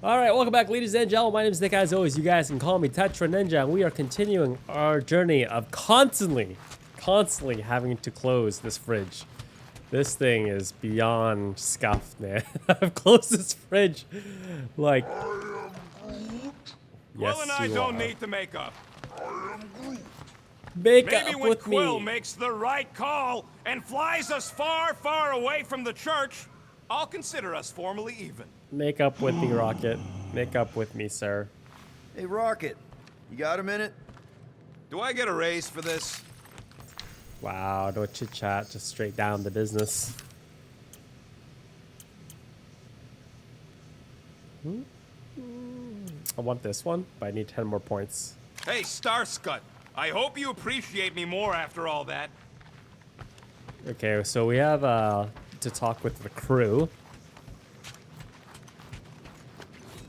Alright, welcome back, ladies and gentlemen. My name is Nick. As always, you guys can call me Tetra Ninja, and we are continuing our journey of constantly having to close this fridge. This thing is beyond scuffed, man. I've closed this fridge like... Yes, Quill and I don't need to make up. Make Maybe up when with Quill me. makes the right call and flies us far, far away from the church, I'll consider us formally even. Make up with me, Rocket. Make up with me, sir. Hey, Rocket, you got a minute? Do I get a raise for this? Wow, no chit chat, just straight down to business. I want this one, but I need 10 more points. Hey, Starscut, I hope you appreciate me more after all that. Okay, so we have to talk with the crew.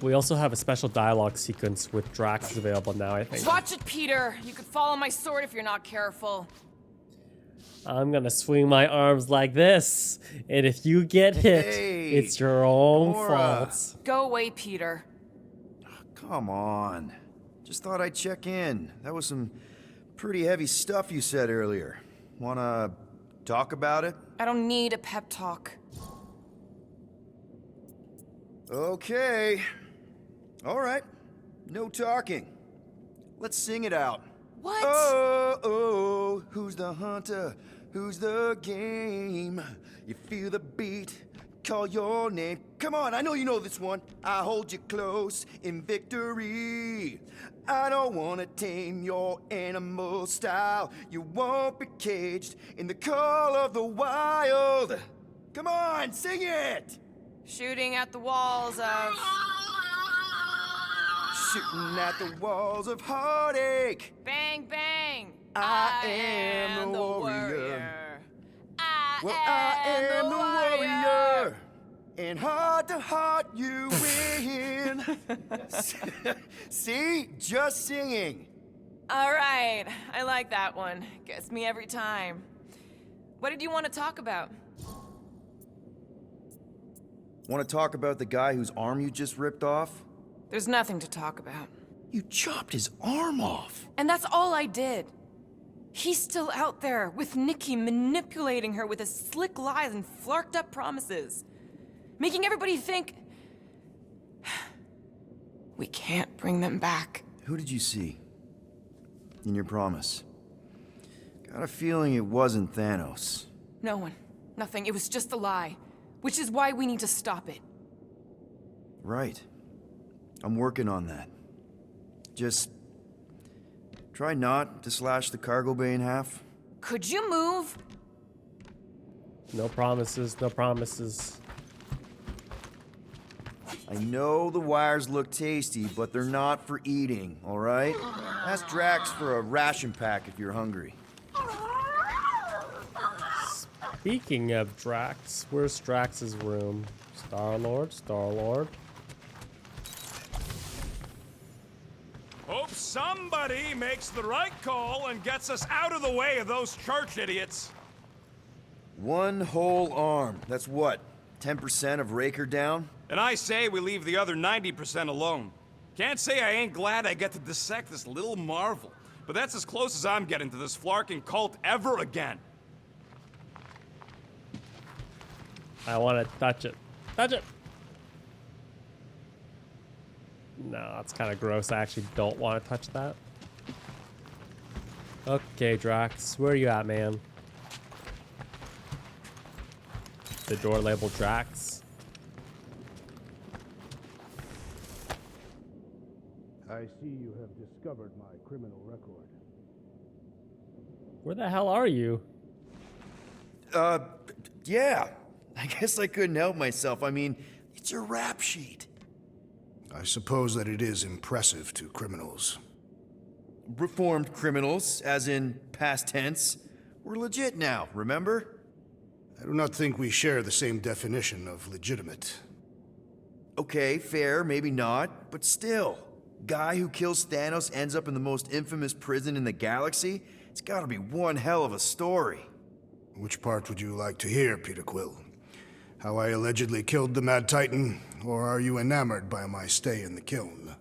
We also have a special dialogue sequence with Drax available now, I think. Watch it, Peter. You could fall on my sword if you're not careful. I'm gonna swing my arms like this, and if you get hit, Hey, it's your own Gamora. fault. Go away, Peter. Come on. Just thought I'd check in. That was some pretty heavy stuff you said earlier. Wanna talk about it? I don't need a pep talk. Okay. All right. No talking. Let's sing it out. What? Oh, who's the hunter? Who's the game? You feel the beat, call your name. Come on, I know you know this one. I hold you close in victory. I don't wanna tame your animal style. You won't be caged in the call of the wild. Come on, sing it! Shooting at the walls of... Shooting at the walls of heartache. Bang, bang! I am the warrior. I am the warrior. And heart to heart you win. See? Just singing. All right, I like that one. Gets me every time. What did you want to talk about? Want to talk about the guy whose arm you just ripped off? There's nothing to talk about. You chopped his arm off. And that's all I did. He's still out there with Nikki manipulating her with his slick lies and flarked up promises. Making everybody think... we can't bring them back. Who did you see? In your promise? Got a feeling it wasn't Thanos. No one. Nothing. It was just a lie. Which is why we need to stop it. Right. I'm working on that. Just try not to slash the cargo bay in half. Could you move? No promises, no promises. I know the wires look tasty, but they're not for eating, all right? Ask Drax for a ration pack if you're hungry. Speaking of Drax, where's Drax's room? Star-Lord, Star-Lord. Hope somebody makes the right call and gets us out of the way of those church idiots. One whole arm. That's what? 10% of Raker down? And I say we leave the other 90% alone. Can't say I ain't glad I get to dissect this little marvel, but that's as close as I'm getting to this flarking cult ever again. I want to touch it. Touch it! No, that's kind of gross. I actually don't want to touch that. Okay, Drax. Where are you at, man? The door labeled Drax. I see you have discovered my criminal record. Where the hell are you? Yeah. I guess I couldn't help myself. I mean, it's your rap sheet. I suppose that it is impressive to criminals. Reformed criminals, as in past tense. We're legit now, remember? I do not think we share the same definition of legitimate. Okay, fair, maybe not, but still. Guy who kills Thanos ends up in the most infamous prison in the galaxy? It's gotta be one hell of a story. Which part would you like to hear, Peter Quill? How I allegedly killed the Mad Titan, or are you enamored by my stay in the kiln?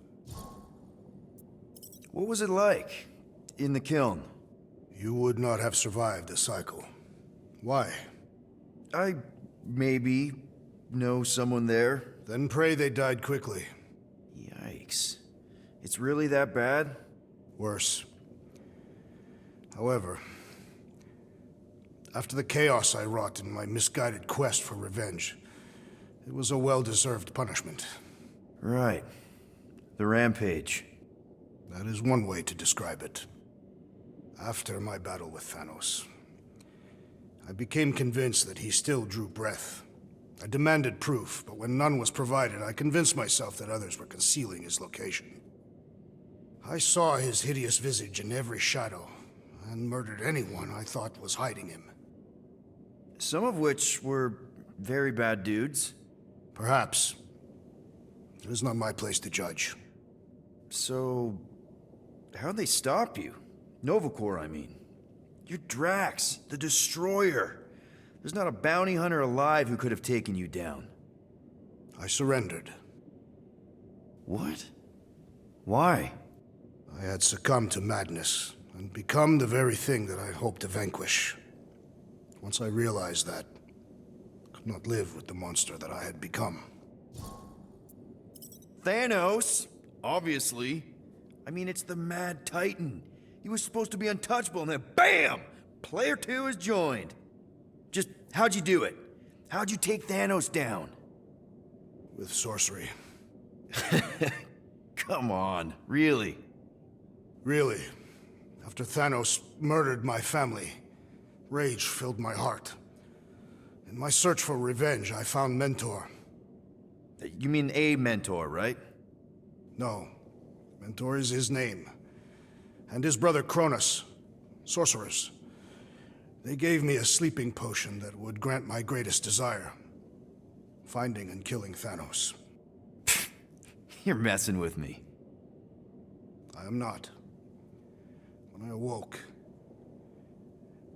What was it like in the kiln? You would not have survived the cycle. Why? I maybe know someone there. Then pray they died quickly. Yikes. It's really that bad? Worse. However, after the chaos I wrought in my misguided quest for revenge, it was a well-deserved punishment. Right. The rampage. That is one way to describe it. After my battle with Thanos, I became convinced that he still drew breath. I demanded proof, but when none was provided, I convinced myself that others were concealing his location. I saw his hideous visage in every shadow, and murdered anyone I thought was hiding him. Some of which were very bad dudes. Perhaps. It is not my place to judge. So, how'd they stop you? Nova Corps, I mean. You're Drax, the Destroyer. There's not a bounty hunter alive who could have taken you down. I surrendered. What? Why? I had succumbed to madness, and become the very thing that I hoped to vanquish. Once I realized that, I could not live with the monster that I had become. Thanos, obviously. I mean, it's the Mad Titan. He was supposed to be untouchable, and then BAM! Player 2 has joined. Just, how'd you do it? How'd you take Thanos down? With sorcery. Come on, really? Really, after Thanos murdered my family, rage filled my heart. In my search for revenge, I found Mentor. You mean a mentor, right? No, Mentor is his name. And his brother Cronus, sorcerers. They gave me a sleeping potion that would grant my greatest desire. Finding and killing Thanos. You're messing with me. I am not. When I awoke,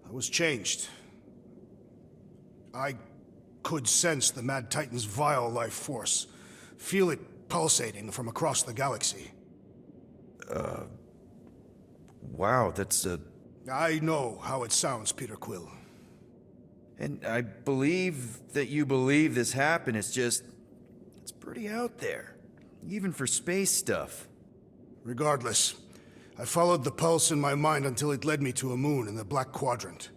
I was changed. I could sense the Mad Titan's vile life force, feel it pulsating from across the galaxy. Wow, that's I know how it sounds, Peter Quill. And I believe that you believe this happened. It's just, it's pretty out there. Even for space stuff. Regardless, I followed the pulse in my mind until it led me to a moon in the Black Quadrant.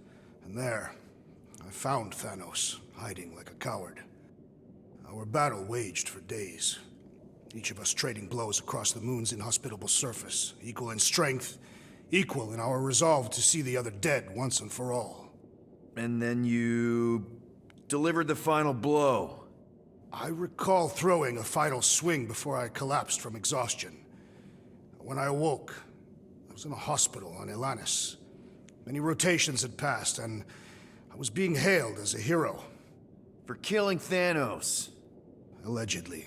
And there, I found Thanos, hiding like a coward. Our battle waged for days. Each of us trading blows across the moon's inhospitable surface, equal in strength, equal in our resolve to see the other dead once and for all. And then you delivered the final blow. I recall throwing a final swing before I collapsed from exhaustion. When I awoke, I was in a hospital on Atlantis. Many rotations had passed, and I was being hailed as a hero. For killing Thanos. Allegedly.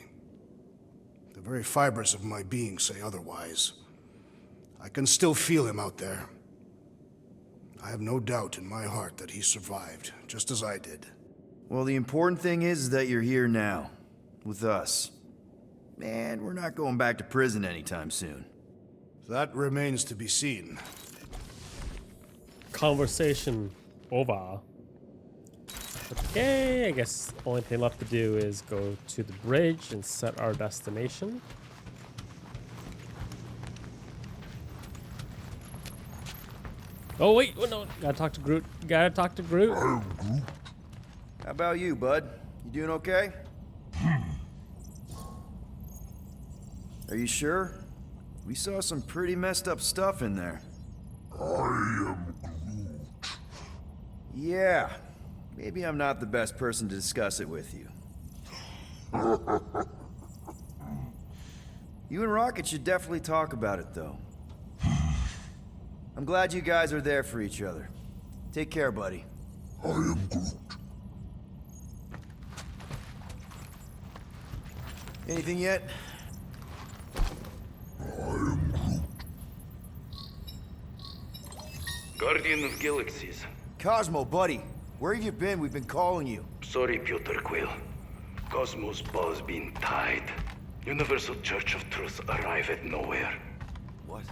The very fibers of my being say otherwise. I can still feel him out there. I have no doubt in my heart that he survived, just as I did. Well, the important thing is that you're here now, with us. And we're not going back to prison anytime soon. That remains to be seen. Conversation over. Okay, I guess only thing left to do is go to the bridge and set our destination. Oh wait, oh, no, gotta talk to Groot. Gotta talk to Groot. How about you, bud? You doing okay? Are you sure? We saw some pretty messed up stuff in there. I am Groot. Yeah, maybe I'm not the best person to discuss it with you. You and Rocket should definitely talk about it, though. I'm glad you guys are there for each other. Take care, buddy. I am Groot. Anything yet? I am Groot. Guardian of Galaxies. Cosmo, buddy. Where have you been? We've been calling you. Sorry, Peter Quill. Cosmos ball's been tied. Universal Church of Truth arrive at nowhere. What?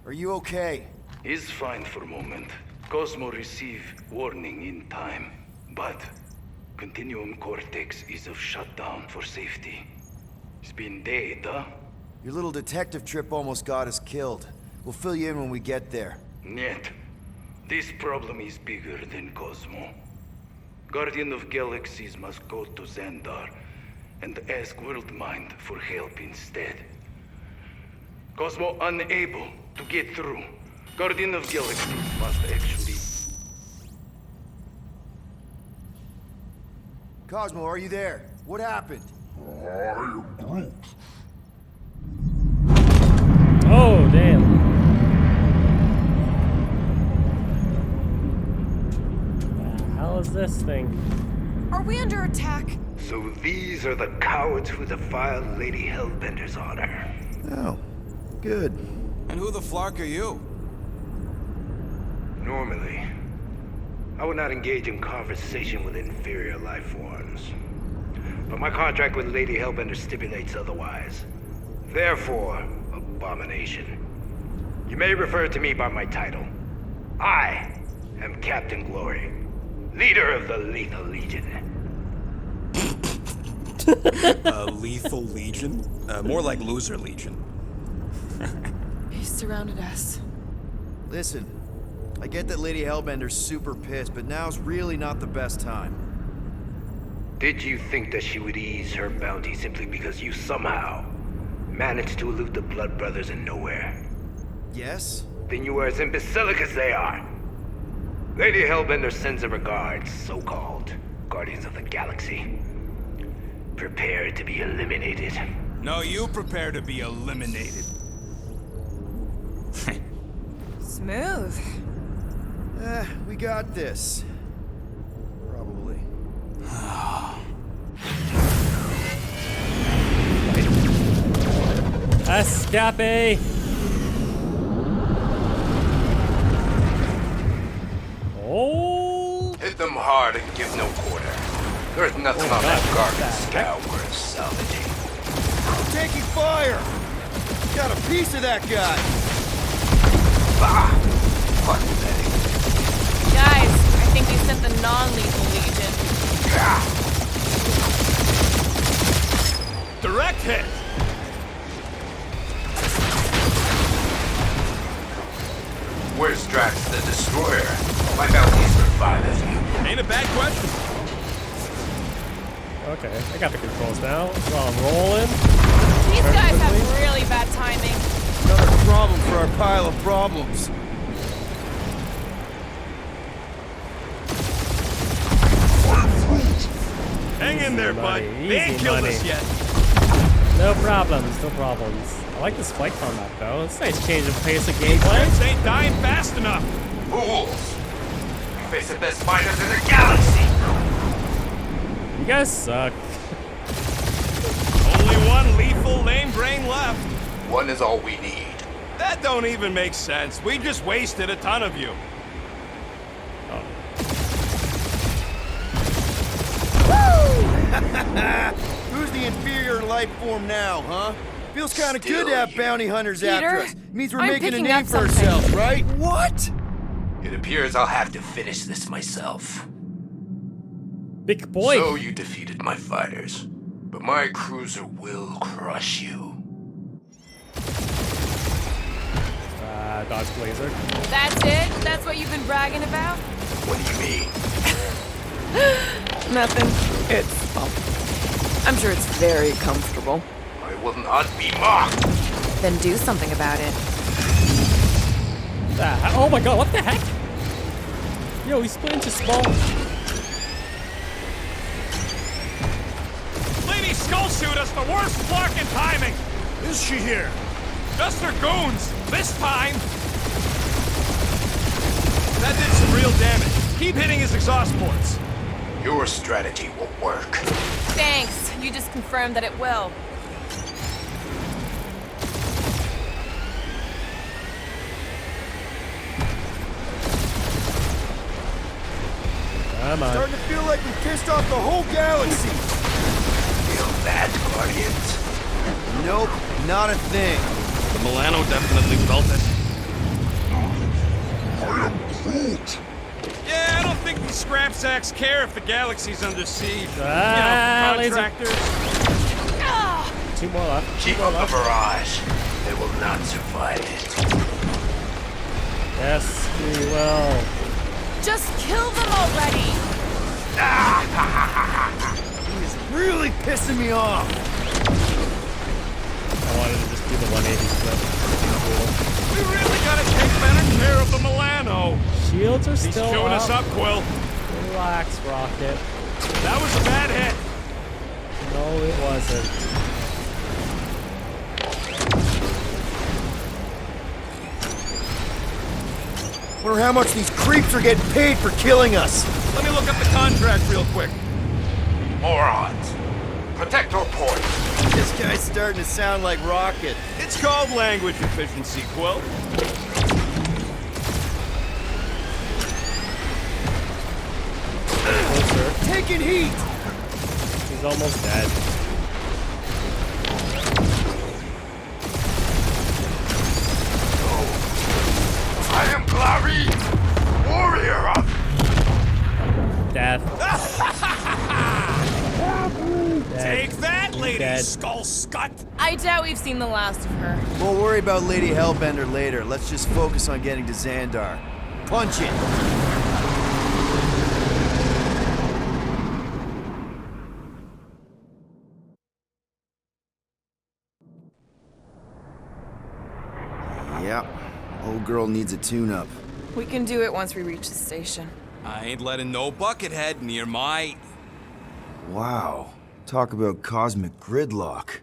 Are you okay? He's fine for a moment. Cosmo receive warning in time. But Continuum Cortex is of shutdown for safety. It's been dead, huh? Your little detective trip almost got us killed. We'll fill you in when we get there. Yet, this problem is bigger than Cosmo. Guardian of Galaxies must go to Xandar and ask Worldmind for help instead. Cosmo unable to get through. Guardian of Galaxies must actually... Cosmo, are you there? What happened? I am Groot. Oh, damn. The hell is this thing? Are we under attack? So these are the cowards who defiled Lady Hellbender's honor. Oh, good. And who the flark are you? Normally, I would not engage in conversation with inferior life forms. But my contract with Lady Hellbender stipulates otherwise. Therefore, abomination. You may refer to me by my title. I am Captain Glory, leader of the Lethal Legion. Lethal Legion? More like Loser Legion. He surrounded us. Listen, I get that Lady Hellbender's super pissed, but now's really not the best time. Did you think that she would ease her bounty simply because you somehow managed to elude the Blood Brothers in nowhere? Yes? Then you are as imbecilic as they are. Lady Hellbender sends her regards, so-called Guardians of the Galaxy. Prepare to be eliminated. No, you prepare to be eliminated. Smooth. We got this. Probably. Escape! Oh! Hit them hard and give no quarter. There's nothing on that garbage scow worth salvaging. I'm taking fire! Got a piece of that guy! Bah! Pathetic. Guys, I think they sent the non-lethal legion. Direct hit! Where's Drax the Destroyer? My bounty surviveth. Ain't a bad question. Okay, I got the controls now. So I'm rolling. These Very guys quickly. have really bad timing. Another problem for our pile of problems. Hang in there, bud. money, They ain't easy killed money. us yet. No problems, no problems. I like this fight combat though. It's a nice change of pace of These gameplay. Reds ain't dying fast enough. Fools! You face the best fighters in the galaxy! You guys suck. Only one lethal lame brain left. One is all we need. That don't even make sense. We just wasted a ton of you. Oh. Who's the inferior life form now, huh? Feels kind of good to have bounty hunters Peter, after us. Means we're I'm making a picking name up for something. ourselves, right? What? It appears I'll have to finish this myself. Big boy. So you defeated my fighters, but my cruiser will crush you. Dodge Blazer. That's it? That's what you've been bragging about? What do you mean? Nothing. It's, I'm sure it's very comfortable. I will not be mocked. Then do something about it. Oh my god, what the heck? Yo, he split into small. Lady Skull shoot us the worst flark in timing. Is she here? Just her goons. This time. That did some real damage. Keep hitting his exhaust ports. Your strategy will work. Thanks. You just confirmed that it will. Come on. Starting to feel like we pissed off the whole galaxy. Feel bad, Guardians? Nope, not a thing. The Milano definitely felt it. I am Groot. Yeah, I don't think these scrap sacks care if the galaxy's under siege. Laser. Contractors. 2 more left. Keep up the barrage. They will not survive it. Yes, we will. Just kill them already! He's really pissing me off. I wanted to just do the 180 flip. We really gotta take better care of the Milano. Shields are He's still chewing up. us up, Quill. Relax, Rocket. That was a bad hit. No, it wasn't. Wonder how much these creeps are getting paid for killing us. Let me look up the contract real quick. Morons. Protect our point. This guy's starting to sound like Rocket. It's called language efficiency, Quill. Closer. Taking heat. He's almost dead. I am Clary, warrior of... Death. Take that, lady dead. skull scut. I doubt we've seen the last of her. We'll worry about Lady Hellbender later. Let's just focus on getting to Xandar. Punch it. Yep. Old girl needs a tune-up. We can do it once we reach the station. I ain't letting no buckethead near my... Wow. Talk about cosmic gridlock.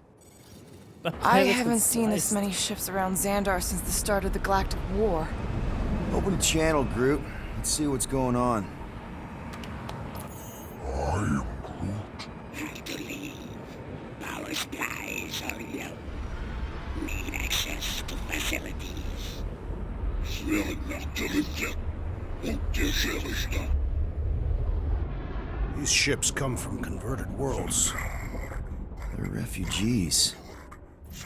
I haven't seen this many ships around Xandar since the start of the Galactic War. Open a channel, Groot. Let's see what's going on. I am Have to leave. Power supplies are low. Need access to facilities. Sven nachgerichtet und geschädigt. These ships come from converted worlds. They're refugees.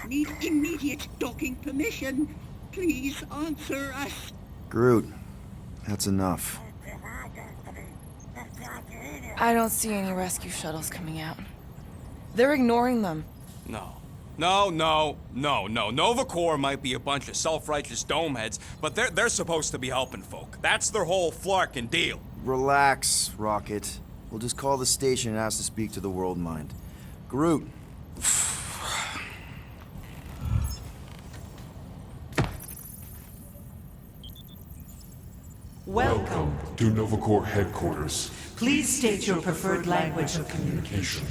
Need immediate docking permission. Please answer us. Groot, that's enough. I don't see any rescue shuttles coming out. They're ignoring them. No. Nova Corps might be a bunch of self-righteous domeheads, but they're supposed to be helping folk. That's their whole flarkin' deal. Relax, Rocket. We'll just call the station and ask to speak to the World Mind. Groot. Welcome. To Nova Corps headquarters. Please state your preferred language of communication.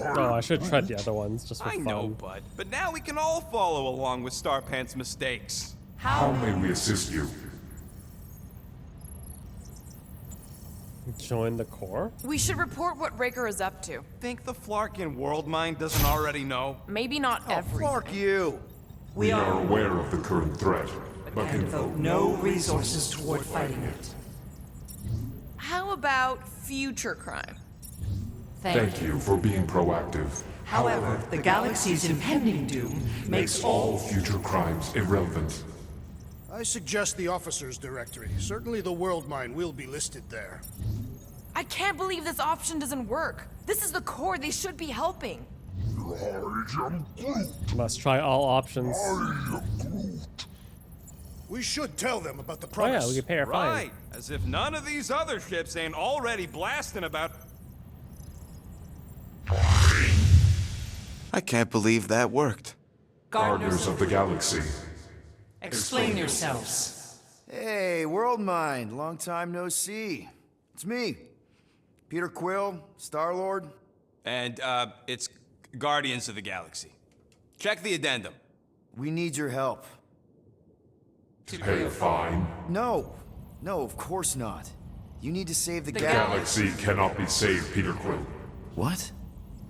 Oh, I should have tried the other ones just for I fun. know, bud. But now we can all follow along with Starpant's mistakes. How may we assist you? Join the Corps? We should report what Raker is up to. Think the flarkin' world mind doesn't already know? Maybe not every. Fuck you. We are aware of the current threat, but And devote no resources toward fighting it. How about future crime? thank you for being proactive. However, the galaxy's impending doom makes all Future crimes irrelevant. I suggest the officers' directory. Certainly the World Mine will be listed there. I can't believe this option doesn't work. This is the Corps. They should be helping. I am Groot. Must try all options. I am Groot. We should tell them about the Oh promise. yeah, we can pay our fine. Right. As if none of these other ships ain't already blasting about... I can't believe that worked. Gardeners of the Galaxy. Explain yourselves. Hey, World Mind. Long time no see. It's me. Peter Quill, Star-Lord. And, it's Guardians of the Galaxy. Check the addendum. We need your help. To pay a fine. No. No, of course not. You need to save the Galaxy cannot be saved, Peter Quill. What?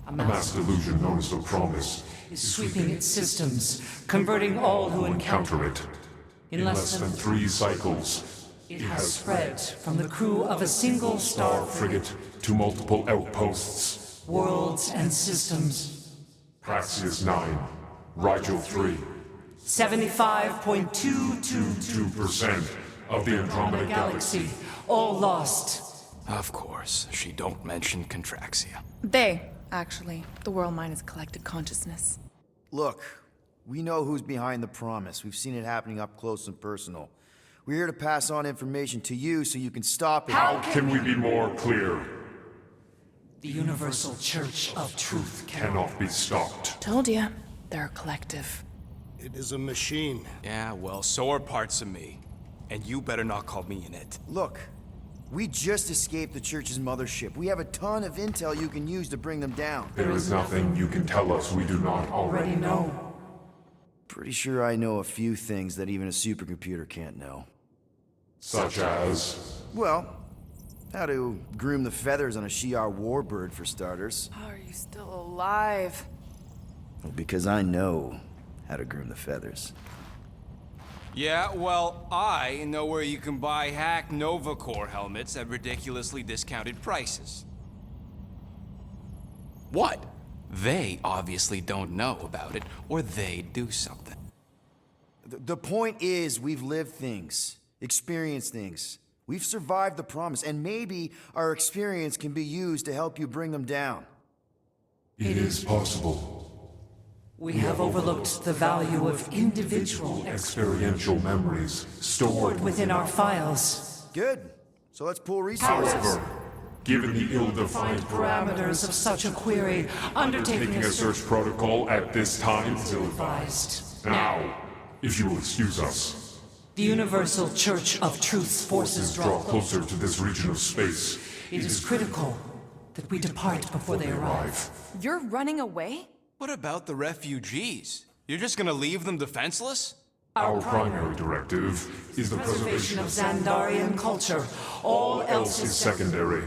A A mass delusion known as the Promise is sweeping its systems, converting all who encounter encounter it. in less than 3 cycles. It has spread from the crew of a single star frigate, frigate to multiple outposts. worlds and systems. Praxius 9, Rigel 3, 75.222 2% of the Andromeda Galaxy. all lost. Of course, she don't mention Contraxia. They, actually. The world mind is collective consciousness. Look, we know who's behind the promise. We've seen it happening up close and personal. We're here to pass on information to you so you can stop it. How can we be more clear? The Universal Church of Truth Cannot be stopped. Told ya. They're a collective. It is a machine. Yeah, well, so are parts of me. And you better not call me in it. Look, we just escaped the church's mothership. We have a ton of intel you can use to bring them down. There is nothing you can tell us we do not already know. Pretty sure I know a few things that even a supercomputer can't know. Such as... Well, how to groom the feathers on a Shi'ar warbird, for starters. How are you still alive? Well, because I know how to groom the feathers. Yeah, well, I know where you can buy hack Nova Corps helmets at ridiculously discounted prices. What? They obviously don't know about it, or they'd do something. The point is, we've lived things, experienced things. We've survived the promise, and maybe our experience can be used to help you bring them down. It is possible. We have overlooked the value of individual Experiential memories stored within our files. Good. So let's pool resources. However, given the ill-defined Parameters of such a query, undertaking taking a a search protocol at this time is ill-advised. Now, if you will excuse us, The Universal Church of Truth's forces draw closer to this region of space. It is critical that we depart before they arrive. You're running away? What about the refugees? You're just gonna leave them defenseless? Our primary directive is the Preservation preservation of of Xandarian culture. All else is is secondary.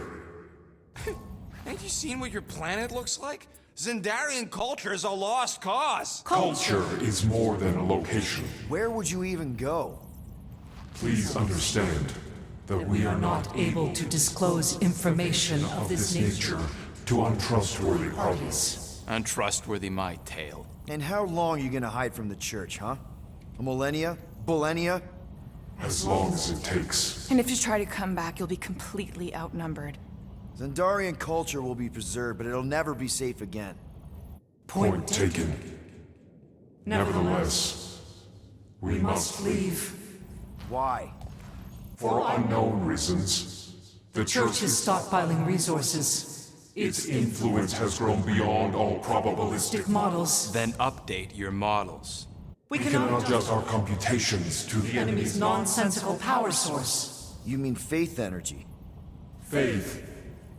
Ain't you seen what your planet looks like? Xandarian culture is a lost cause. Culture is more than a location. Where would you even go? Please understand that we are not able to disclose information of this nature to untrustworthy parties. parties. Untrustworthy my tale. And how long are you gonna hide from the church, huh? A millennia? Millennia? As long as it takes. And if you try to come back, you'll be completely outnumbered. Xandarian culture will be preserved, but it'll never be safe again. Point taken. Nevertheless, we must leave. Why? For unknown reasons. The Church is stockpiling resources. Its influence has grown beyond all probabilistic. Models. Then update your models. We We cannot adjust our computations to the enemy's nonsensical power source. You mean faith energy? Faith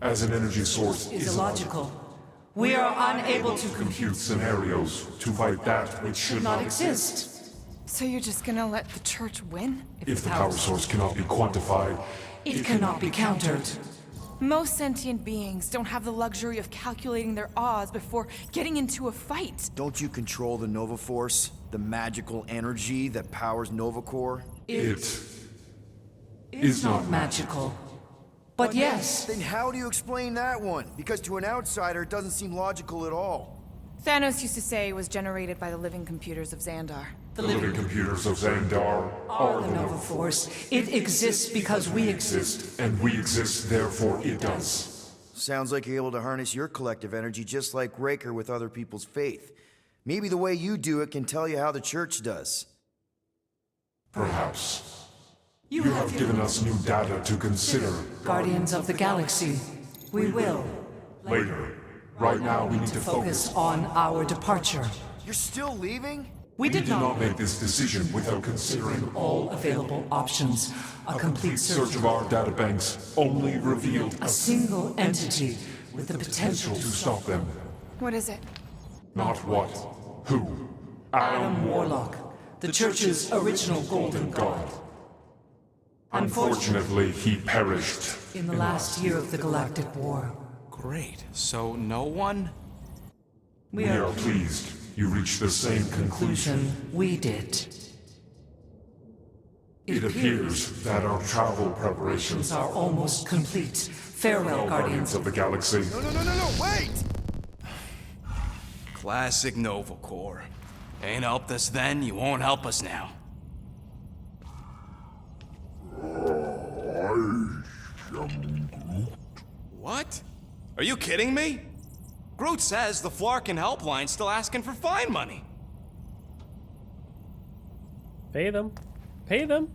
as an energy source Is is illogical. We are unable to compute scenarios to fight that which should not not exist. So you're just gonna let the church win? If the power source cannot be quantified, It cannot be countered. Most sentient beings don't have the luxury of calculating their odds before getting into a fight. Don't you control the Nova Force? The magical energy that powers Nova Corps? it Is not magical. But yes, Then how do you explain that one? Because to an outsider, it doesn't seem logical at all. Thanos used to say it was generated by the living computers of Xandar. the living computers of Xandar are the Nova Force. It exists because we exist. exist, and we exist, therefore it does. Sounds like you're able to harness your collective energy just like Raker with other people's faith. Maybe the way you do it can tell you how the church does. Perhaps. You have given us new data to consider. Guardians of the Galaxy. We will. Later. Right now, we need to Focus on our departure. You're still leaving? We We did did not not make this decision without considering all. all available options. A complete Search of our databanks only revealed A single entity with the potential to stop them. What is it? Not what, who. Adam Warlock, the Church's original Golden God. Unfortunately, he perished. In the last year of the Galactic War, Great. So no one? we We are are pleased you reached the same conclusion. we did. It appears that our travel preparations are almost complete. Farewell, Guardians. of the Galaxy. No, wait! Classic Nova Corps. Ain't helped us then, you won't help us now. What? Are you kidding me? Groot says the Flarkin helpline's still asking for fine money. Pay them. Pay them.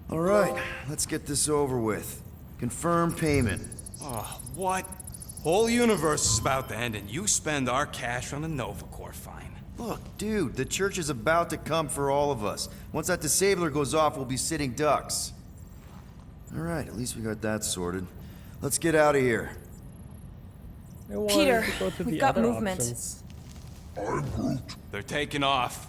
All right, let's get this over with. Confirm payment. Oh, what? Whole universe is about to end and you spend our cash on a Nova Corps fine. Look, dude, the church is about to come for all of us. Once that disabler goes off, we'll be sitting ducks. All right, at least we got that sorted. Let's get out of here. I wanted Peter, to go to we've the got other movement. options. They're taking off.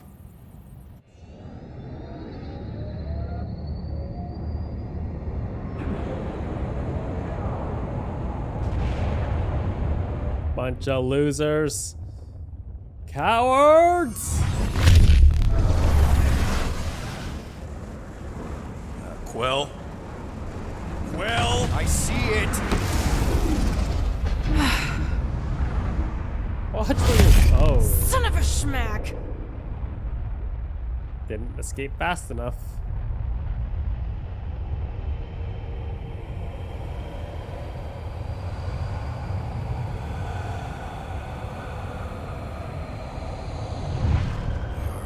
Bunch of losers. Cowards! Quill? Quill? I see it. Watch me. Oh, Son of a schmack! didn't escape fast enough.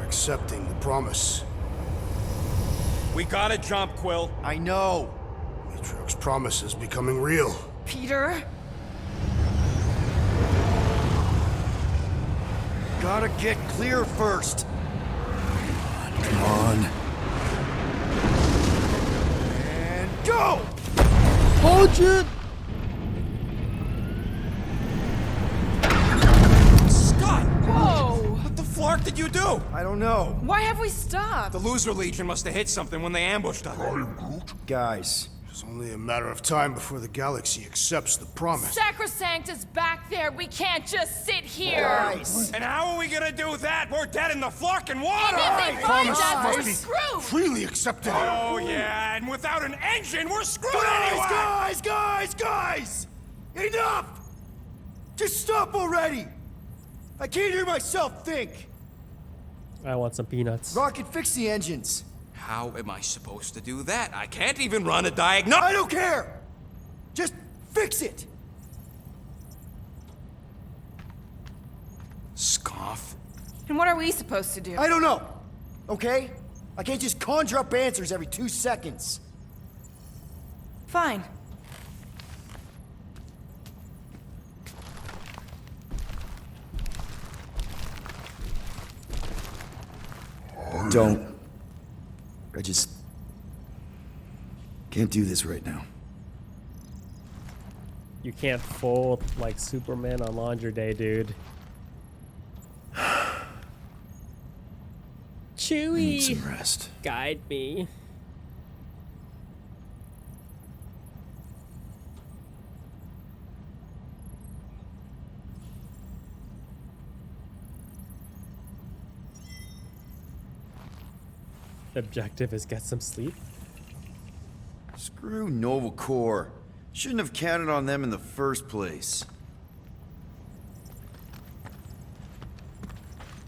Accepting the promise. We gotta jump, Quill. I know. Matriarch's promise is becoming real. Peter? Gotta get clear first. Come on. And go! Hold it! Scott! Whoa! What the flark did you do? I don't know. Why have we stopped? The Loser Legion must have hit something when they ambushed us. Guys, It's only a matter of time before the galaxy accepts the promise. Sacrosanct is back there. We can't just sit here. guys. And how are we gonna do that? We're dead in the flarkin' water! And if they find Promise us, we're must be screwed. freely accepted. Oh yeah, and without an engine, we're screwed anyway! Guys! Enough! Just stop already! I can't hear myself think. I want some peanuts. Rocket, fix the engines. How am I supposed to do that? I can't even run a diagnostic. I don't care! Just fix it! Scoff. And what are we supposed to do? I don't know, okay? I can't just conjure up answers every 2 seconds. Fine. Don't. I just can't do this right now. You can't fold like Superman on laundry day, dude. Chewie, Need some rest. guide me. The objective is get some sleep. Screw Nova Corps. Shouldn't have counted on them in the first place.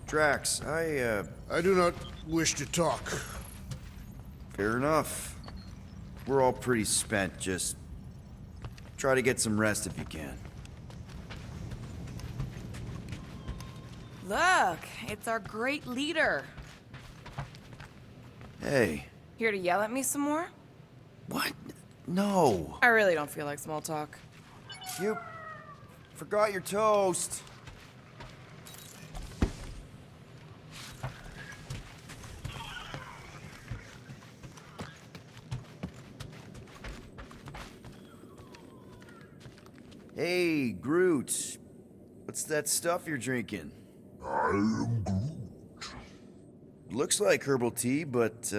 Drax, I do not wish to talk. Fair enough. We're all pretty spent, just try to get some rest if you can. Look, it's our great leader. Hey, Here to yell at me some more? what? No. I really don't feel like small talk. You forgot your toast. Hey, Groot. What's that stuff you're drinking? I am Groot. Looks like herbal tea, but,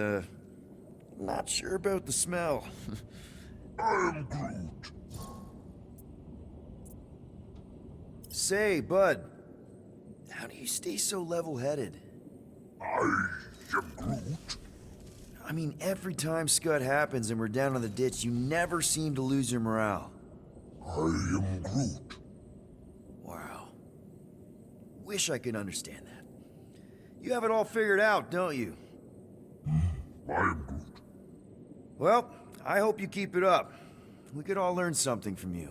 not sure about the smell. I am Groot. Say, bud, how do you stay so level-headed? I am Groot. I mean, every time Scud happens and we're down in the ditch, you never seem to lose your morale. I am Groot. Wow. Wish I could understand that. You have it all figured out, don't you? I am Groot. Well, I hope you keep it up. We could all learn something from you.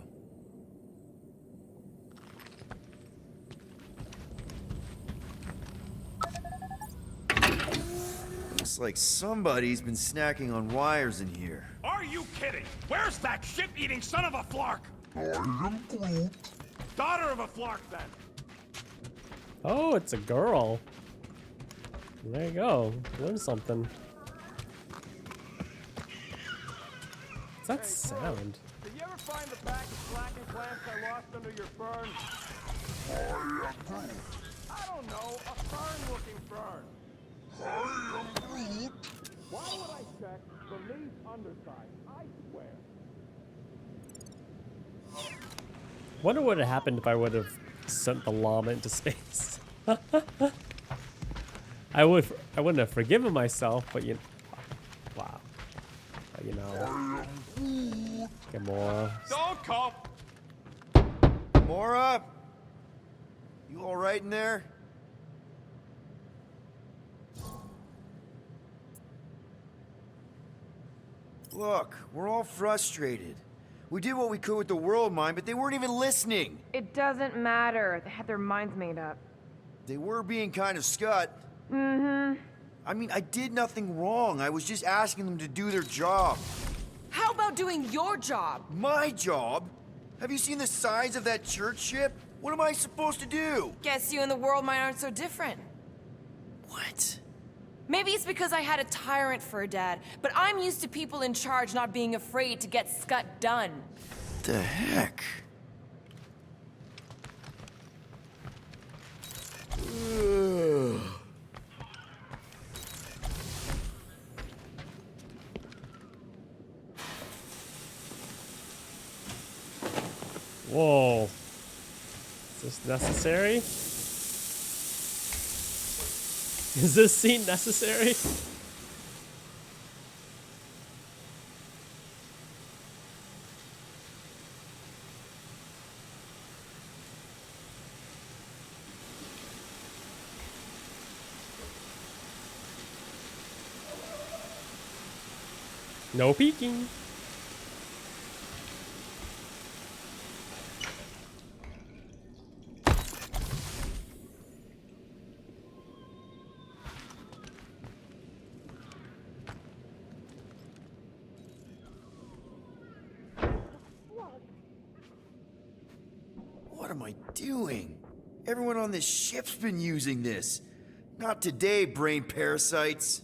Looks like somebody's been snacking on wires in here. Are you kidding? Where's that shit-eating son of a flark? I am Groot. Daughter of a flark, then. Oh, it's a girl. There you go. Learn something. What's that sound? Did you ever find the pack of slacking plants I lost under your fern? I am Groot. I don't know, a fern-looking fern. I am Groot. Why would I check the leaf underside? I swear. Wonder what would have happened if I would have sent the llama into space. I wouldn't have forgiven myself, but wow. But you know, Gamora. Don't call. Mora? You all right in there? Look, we're all frustrated. We did what we could with the world mind, but they weren't even listening. It doesn't matter. They had their minds made up. They were being kind of scut. Mm-hmm. I mean, I did nothing wrong. I was just asking them to do their job. How about doing your job? My job? Have you seen the size of that church ship? What am I supposed to do? Guess you and the world mind aren't so different. What? Maybe it's because I had a tyrant for a dad, but I'm used to people in charge not being afraid to get scut done. What the heck? Ugh. Whoa. Is this necessary? Is this scene necessary? No peeking. What am I doing? Everyone on this ship's been using this. Not today, brain parasites.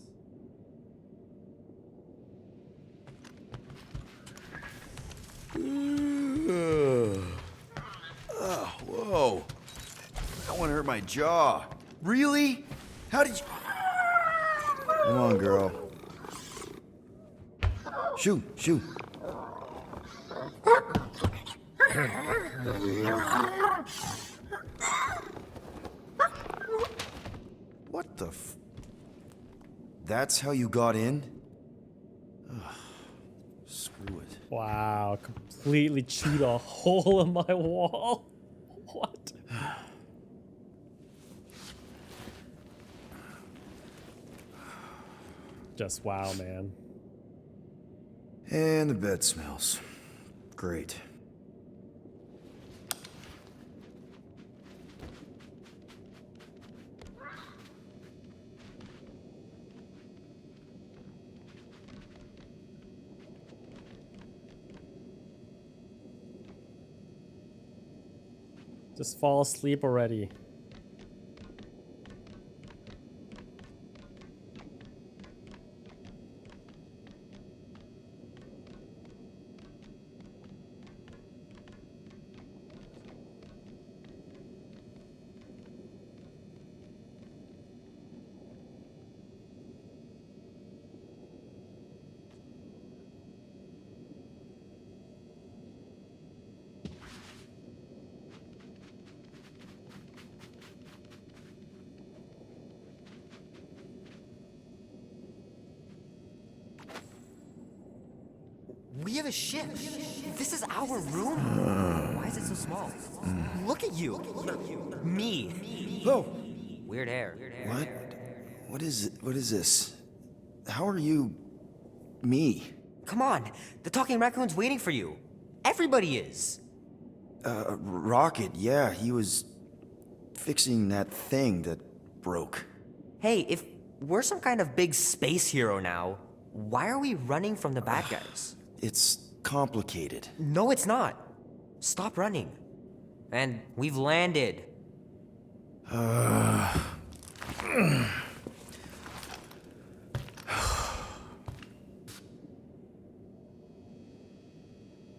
Oh, whoa. That one hurt my jaw. Really? How did you... Come on, girl. Shoot, shoot. What the f... That's how you got in? Ugh. Screw it. Wow, completely chewed a hole in my wall. What? Just wow, man. And the bed smells. Great. Just fall asleep already. We have a ship. This is our room. Why is it so small? Look at you. Me. Whoa! Weird hair. What? What is this? How are you... me? Come on. The talking raccoon's waiting for you. Everybody is. Rocket, yeah, he was... fixing that thing that broke. Hey, if we're some kind of big space hero now, why are we running from the bad guys? It's complicated. No, it's not. Stop running. And we've landed.